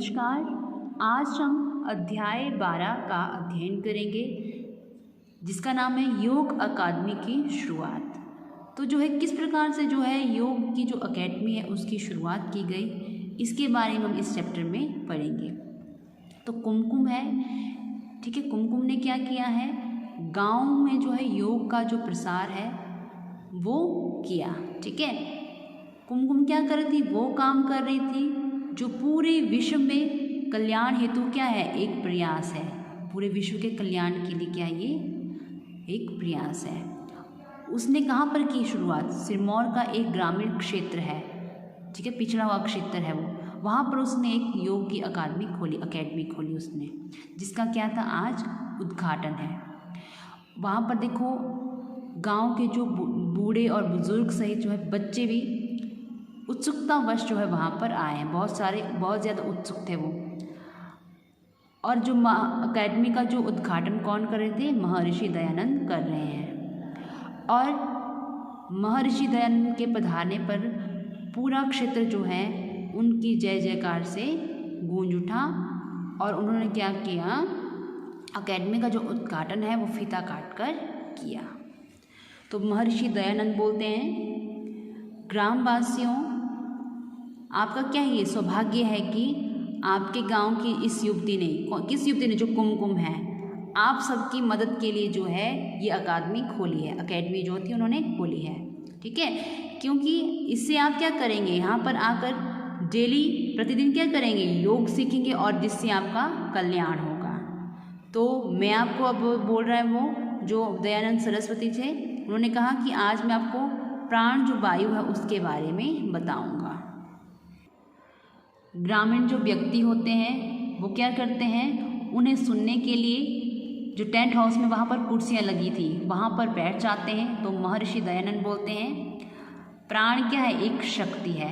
नमस्कार। आज हम अध्याय 12 का अध्ययन करेंगे जिसका नाम है योग अकादमी की शुरुआत। तो जो है किस प्रकार से जो है योग की जो अकेडमी है उसकी शुरुआत की गई, इसके बारे में हम इस चैप्टर में पढ़ेंगे। तो कुमकुम है, ठीक है। कुमकुम ने क्या किया है, गांव में जो है योग का जो प्रसार है वो किया, ठीक है। कुमकुम क्या कर रही थी, वो काम कर रही थी जो पूरे विश्व में कल्याण हेतु क्या है, एक प्रयास है। पूरे विश्व के कल्याण के लिए क्या ये एक प्रयास है। उसने कहाँ पर की शुरुआत, सिरमौर का एक ग्रामीण क्षेत्र है, ठीक है, पिछड़ा हुआ क्षेत्र है वो, वहाँ पर उसने एक योग की अकेडमी खोली उसने, जिसका क्या था आज उद्घाटन है। वहाँ पर देखो गांव के जो बूढ़े और बुजुर्ग सहित जो है बच्चे भी उत्सुकतावश जो है वहाँ पर आए हैं, बहुत ज़्यादा उत्सुक थे वो। और जो अकेडमी का जो उद्घाटन कौन कर रहे थे, महर्षि दयानंद कर रहे हैं। और महर्षि दयानंद के पधारने पर पूरा क्षेत्र जो है उनकी जय जयकार से गूंज उठा और उन्होंने क्या किया, अकेडमी का जो उद्घाटन है वो फीता काट कर किया। तो महर्षि दयानंद बोलते हैं, ग्रामवासियों, आपका क्या ये सौभाग्य है कि आपके गांव की इस युवती ने, किस युवती ने, जो कुमकुम है, आप सबकी मदद के लिए जो है ये अकादमी खोली है, अकेडमी जो थी उन्होंने खोली है, ठीक है। क्योंकि इससे आप क्या करेंगे, यहाँ पर आकर डेली प्रतिदिन क्या करेंगे, योग सीखेंगे और जिससे आपका कल्याण होगा। तो मैं आपको अब बोल रहा है वो जो दयानंद सरस्वती थे, उन्होंने कहा कि आज मैं आपको प्राण जो वायु है उसके बारे में बताऊंगा। ग्रामीण जो व्यक्ति होते हैं वो क्या करते हैं, उन्हें सुनने के लिए जो टेंट हाउस में वहाँ पर कुर्सियाँ लगी थी वहाँ पर बैठ जाते हैं। तो महर्षि दयानंद बोलते हैं, प्राण क्या है, एक शक्ति है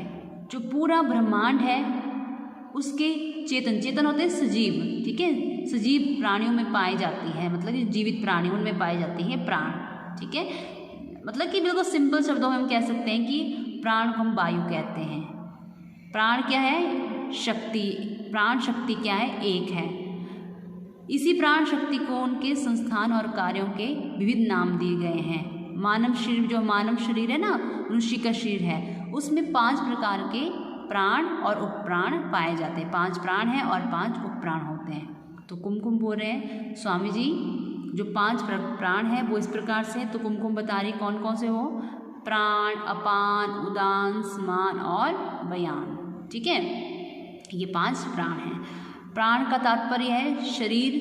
जो पूरा ब्रह्मांड है उसके चेतन होते हैं सजीव, ठीक है, सजीव प्राणियों में पाई जाती है, मतलब जीवित प्राणियों में पाई जाती है प्राण, ठीक है। मतलब कि बिल्कुल सिंपल शब्दों में हम कह सकते हैं कि प्राण को हम वायु कहते हैं। प्राण क्या है, शक्ति, प्राण शक्ति क्या है, एक है। इसी प्राण शक्ति को उनके संस्थान और कार्यों के विविध नाम दिए गए हैं। मानव शरीर, जो मानव शरीर है ना, मनुष्य का शरीर है, उसमें 5 प्रकार के प्राण और उपप्राण पाए जाते हैं। 5 प्राण हैं और 5 उपप्राण होते हैं। तो कुमकुम बोल रहे हैं, स्वामी जी जो 5 प्राण हैं वो इस प्रकार से, तो कुमकुम बता रही कौन कौन से हो, प्राण, अपान, उदान, समान और बयान, ठीक है। ये 5 प्राण हैं। प्राण का तात्पर्य है शरीर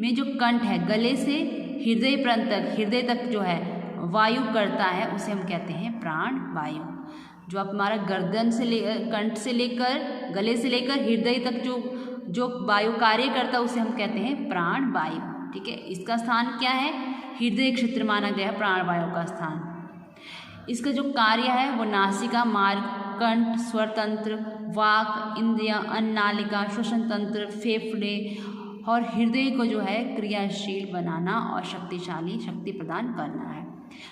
में जो कंठ है, गले से हृदय तक जो है वायु करता है, उसे हम कहते हैं प्राण वायु। जो आप हमारा गर्दन से कंठ से लेकर गले से लेकर हृदय तक जो वायु कार्य करता है उसे हम कहते हैं प्राण वायु, ठीक है। इसका स्थान क्या है, हृदय क्षेत्र माना गया है प्राण वायु का स्थान। इसका जो कार्य है वो नासिका मार्ग, कंठ, स्वर तंत्र, वाक, इंद्रिय, अन्ननालिका, श्वसन तंत्र, फेफड़े और हृदय को जो है क्रियाशील बनाना और शक्ति प्रदान करना है।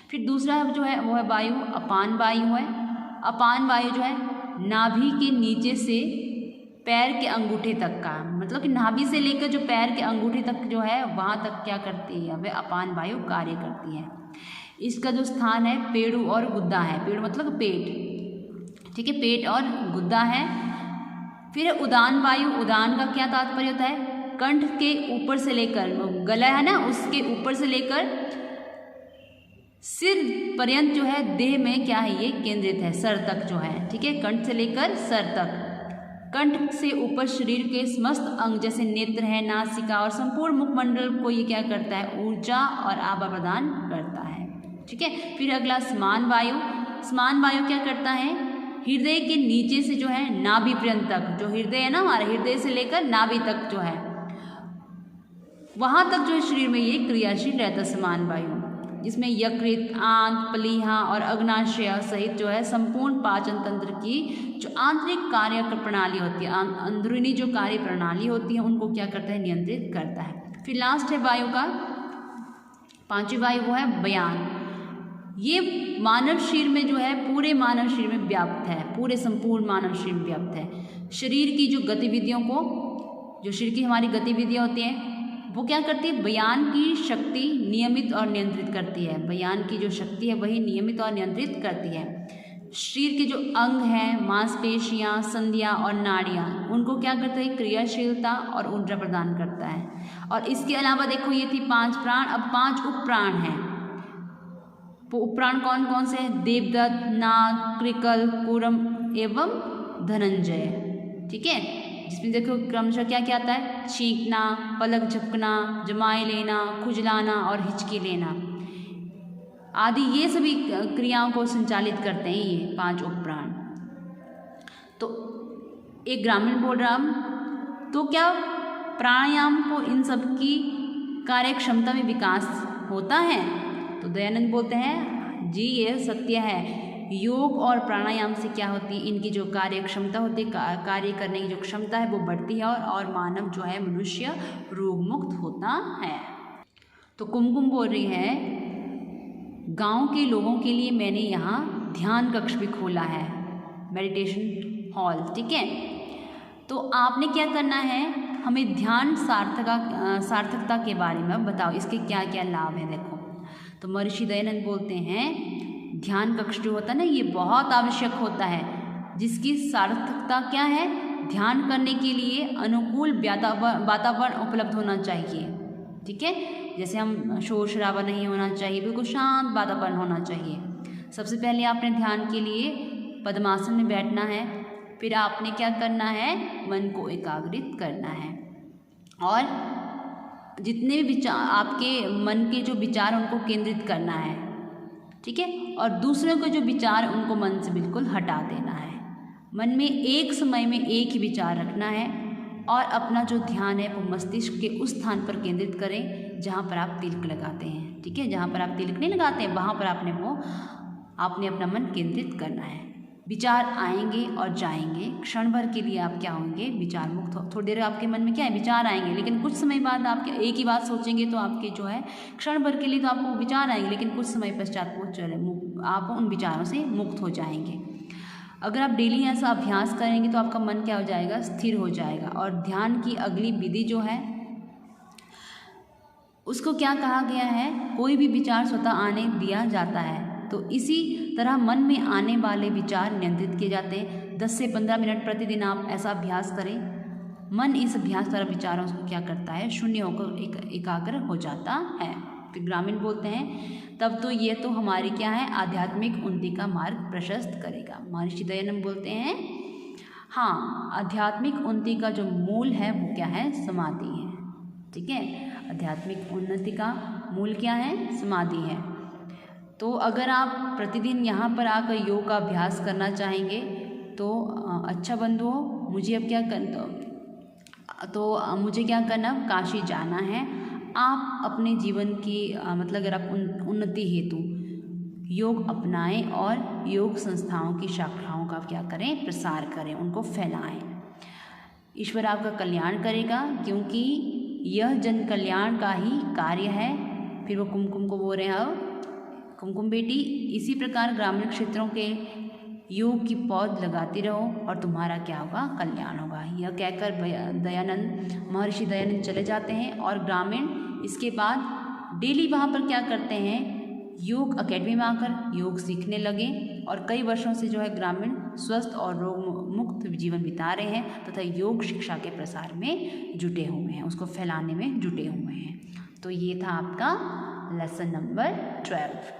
फिर दूसरा जो है वो है वायु, अपान वायु है। अपान वायु जो है नाभि के नीचे से पैर के अंगूठे तक का, मतलब कि नाभि से लेकर जो पैर के अंगूठे तक जो है वहाँ तक क्या करती है, वह अपान वायु कार्य करती है। इसका जो स्थान है पेड़ू और गुद्दा है, पेड़ू मतलब पेट, ठीक है, पेट और गुद्दा है। फिर उदान वायु, उदान का क्या तात्पर्य होता है, कंठ के ऊपर से लेकर, गला है ना उसके ऊपर से लेकर सिर पर्यंत जो है देह में क्या है, ये केंद्रित है, सर तक जो है, ठीक है, कंठ से लेकर सर तक। कंठ से ऊपर शरीर के समस्त अंग जैसे नेत्र है, नासिका और संपूर्ण मुखमंडल को ये क्या करता है, ऊर्जा और आभा प्रदान करता है, ठीक है। फिर अगला समान वायु, समान वायु क्या करता है, हृदय के नीचे से जो है नाभि पर्यंत तक, जो हृदय है ना हमारा, हृदय से लेकर नाभि तक जो है वहाँ तक जो है शरीर में ये क्रियाशील रहता है समान वायु, जिसमें यकृत, आंत, प्लीहा और अग्नाशय सहित जो है संपूर्ण पाचन तंत्र की जो आंतरिक कार्य प्रणाली होती है, अंदरूनी जो कार्य प्रणाली होती है उनको क्या करता है, नियंत्रित करता है। फिर लास्ट है वायु का 5वीं वायु वो है बयान। ये मानव शरीर में जो है पूरे मानव शरीर में व्याप्त है, पूरे संपूर्ण मानव शरीर में व्याप्त है। शरीर की जो गतिविधियों को जो शरीर की हमारी गतिविधियाँ होती हैं वो क्या करती है, बयान की शक्ति नियमित और नियंत्रित करती है। बयान की जो शक्ति है वही नियमित और नियंत्रित करती है। शरीर के जो अंग हैं, मांसपेशियाँ, संधियाँ और नाड़ियाँ, उनको क्या करता है, क्रियाशीलता और ऊर्जा प्रदान करता है। और इसके अलावा देखो ये थी 5 प्राण, अब 5 उपप्राण हैं। वो उपप्राण कौन कौन से हैं, देवदत्त, नाग, कृकल, कूर्म एवं धनंजय। ठीक है, जिसमें देखो क्रमशः क्या क्या आता है, छींकना, पलक झपकना, जमाए लेना, खुजलाना और हिचकी लेना आदि, ये सभी क्रियाओं को संचालित करते हैं ये 5 उपप्राण। तो एक ग्रामीण बोल रहा हम, तो क्या प्राणायाम को इन सब की कार्य क्षमता में विकास होता है? तो दयानंद बोलते हैं जी ये सत्य है। योग और प्राणायाम से क्या होती है, इनकी जो कार्य क्षमता होती है, कार्य करने की जो क्षमता है वो बढ़ती है और मानव जो है मनुष्य रोग मुक्त होता है। तो कुमकुम बोल रही है, गांव के लोगों के लिए मैंने यहाँ ध्यान कक्ष भी खोला है, मेडिटेशन हॉल। ठीक है, तो आपने क्या करना है, हमें ध्यान सार्थकता के बारे में बताओ, इसके क्या क्या लाभ हैं। देखो तो महर्षि दयानंद बोलते हैं ध्यान कक्ष जो होता है ना ये बहुत आवश्यक होता है, जिसकी सार्थकता क्या है, ध्यान करने के लिए अनुकूल वातावरण उपलब्ध होना चाहिए। ठीक है, जैसे हम शोर शराबा नहीं होना चाहिए, बिल्कुल शांत वातावरण होना चाहिए। सबसे पहले आपने ध्यान के लिए पद्मासन में बैठना है, फिर आपने क्या करना है, मन को एकाग्रित करना है और जितने भी विचार आपके मन के जो विचार उनको केंद्रित करना है। ठीक है, और दूसरों के जो विचार उनको मन से बिल्कुल हटा देना है। मन में एक समय में एक ही विचार रखना है और अपना जो ध्यान है वो मस्तिष्क के उस स्थान पर केंद्रित करें जहाँ पर आप तिलक लगाते हैं। ठीक है, जहाँ पर आप तिलक नहीं लगाते हैं वहाँ पर आपने अपना मन केंद्रित करना है। विचार आएंगे और जाएंगे, क्षण भर के लिए आप क्या होंगे, विचार मुक्त हो। थोड़ी देर आपके मन में क्या है, विचार आएंगे, लेकिन कुछ समय बाद आप एक ही बात सोचेंगे तो आपके जो है क्षण भर के लिए तो आपको विचार आएंगे, लेकिन कुछ समय पश्चात आप उन विचारों से मुक्त हो जाएंगे। अगर आप डेली ऐसा अभ्यास करेंगे तो आपका मन क्या हो जाएगा, स्थिर हो जाएगा। और ध्यान की अगली विधि जो है उसको क्या कहा गया है, कोई भी विचार स्वतः आने दिया जाता है। तो इसी तरह मन में आने वाले विचार नियंत्रित किए जाते हैं। 10 से 15 मिनट प्रतिदिन आप ऐसा अभ्यास करें। मन इस अभ्यास द्वारा विचारों को क्या करता है, शून्य होकर एकाग्र हो जाता है। फिर ग्रामीण बोलते हैं तब तो ये तो हमारी क्या है, आध्यात्मिक उन्नति का मार्ग प्रशस्त करेगा। महर्षि दयानंद बोलते हैं हाँ, आध्यात्मिक उन्नति का जो मूल है वो क्या है, समाधि है। ठीक है, आध्यात्मिक उन्नति का मूल क्या है, समाधि है। तो अगर आप प्रतिदिन यहाँ पर आकर योग का अभ्यास करना चाहेंगे तो अच्छा बंधुओं, मुझे अब क्या करना, तो मुझे क्या करना, काशी जाना है। आप अपने जीवन की मतलब अगर आप उन्नति हेतु योग अपनाएं और योग संस्थाओं की शाखाओं का क्या करें, प्रसार करें, उनको फैलाएं। ईश्वर आपका कल्याण करेगा, क्योंकि यह जन कल्याण का ही कार्य है। फिर वो कुमकुम को बोल रहे हैं, कुमकुम बेटी इसी प्रकार ग्रामीण क्षेत्रों के योग की पौध लगाती रहो और तुम्हारा क्या होगा, कल्याण होगा। यह कहकर महर्षि दयानंद चले जाते हैं और ग्रामीण इसके बाद डेली वहाँ पर क्या करते हैं, योग अकेडमी में आकर योग सीखने लगे और कई वर्षों से जो है ग्रामीण स्वस्थ और रोग मुक्त जीवन बिता रहे हैं तथा योग शिक्षा के प्रसार में जुटे हुए हैं, उसको फैलाने में जुटे हुए हैं। तो ये था आपका लेसन नंबर 12।